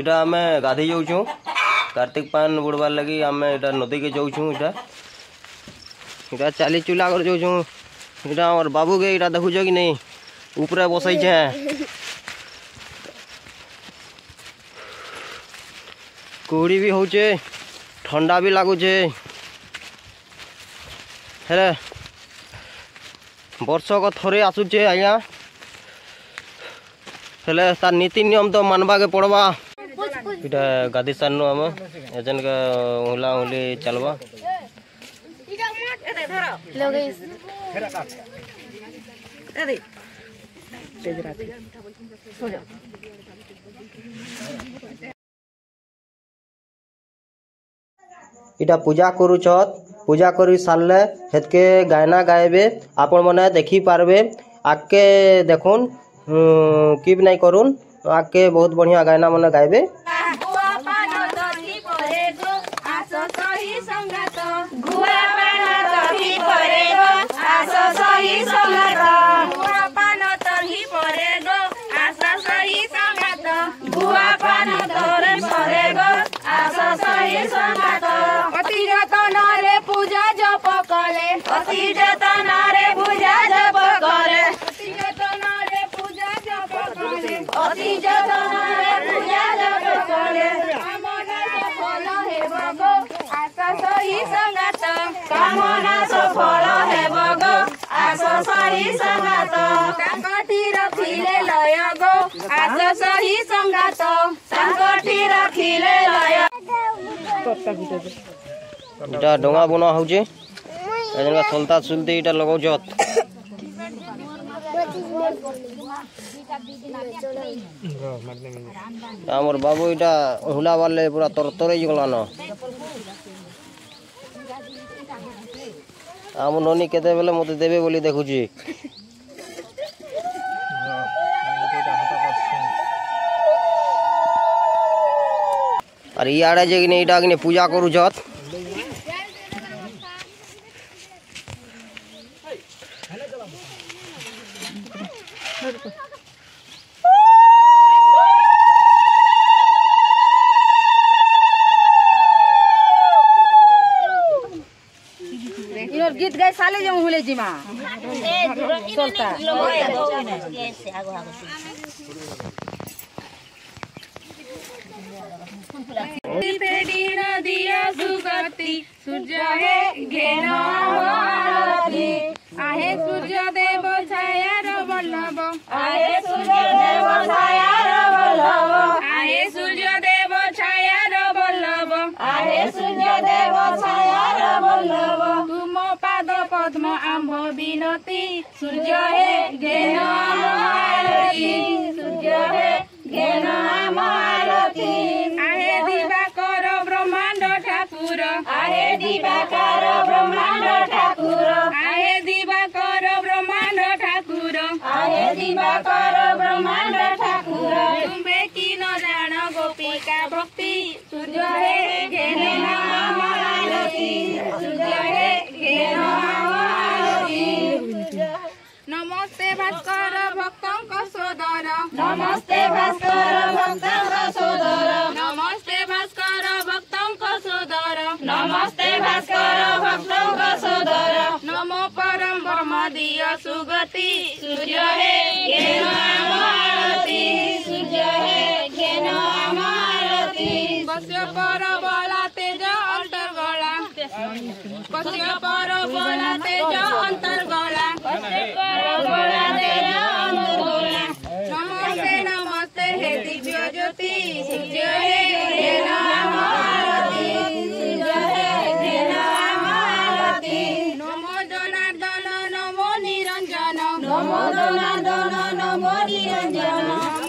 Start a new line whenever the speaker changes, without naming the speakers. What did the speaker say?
इटा आम गाधे जाऊँ कार्तिक पान बुड़बार लगी आम इटा नदी के जाऊँ इटा इटा चाली चूला कर जाऊँ इटा आम बाबू के इटा देखुच कि नहीं ऊपर बसई कुहड़ी भी होचे ठंडा भी लगुचे हेले वर्षक थरे आसुचे आज्ञा हेले तार नीति नियम तो मानवा के पड़वा इटा गाधी सारनु आम एजन का हुला हुली चलवा इटा पूजा करूछत पूजा करी सारले हेतके गायना गायबे आपण मने देखी पारबे आके देखुन कीप नहीं करुन आके बहुत बढ़िया गायना मने गायबे
अति जतनारे पूजा जप करे अति जतनारे पूजा जप करे अति जतनारे पूजा जप करे अति जतनारे पूजा जप करे कामना सफल हेबो गो आशा सही संगात कामना सफल हेबो गो आशा सही संगात संकटी रखिले लय गो आशा सही संगात संकटी रखिले लय
इटा डोंगा बुना होचे एजन सलता सुलती इटा लगाउछत हमर बाबू इटा हुला वाले पूरा तरतरे गलान आम ननी केते बेले मते देबे बोली देखुची अरे इे जे इटा कि पूजा करूछत
गीत गाय साले जो हुले जिमा चलता दिया सुगति सूर्य है घेना आहे सूर्य देव छाया वल्लभ आहे सूर्य देव छाया वल्लभ आहे सूर्य देव छाया वल्लभ आहे सूर्य देव छाया वल्लभ तुम पाद पद्म आंब बिनती सूर्य है घेना सूर्य है घेना मारती आहे दिवाकर ब्रह्मांड ठाकुर आहे दिवाकर ब्रह्मांड ठाकुर आहे दिवाकर ब्रह्मांड ठाकुर आहे दिवाकर ब्रह्मांड ठाकुर तुम्हें की न जान गोपिका भक्ति सूर्य है घेना मारती सूर्य है घेना मारती नमस्ते भास्कर भक्तंक सोदर नमस्ते भास्कर भक्तंक सोदर नमस्ते भास्कर भक्तंक सोदर नमस्ते भास्कर भक्तंक सोदर नमो परम ब्रह्म दिय सुगति सूर्य है घेना मारती सूर्य है घेना मारती बस्य पर बला तेज अंतर्गला बस्य पर बला तेज अंतर्गला नमस्ते नमस्ते हे दिव्य ज्योति सूर्य है घेना मारती सूर्य है घेना मारती नमो जनार्दन नमो निरंजन नमो जनार्दन नमो निरंजन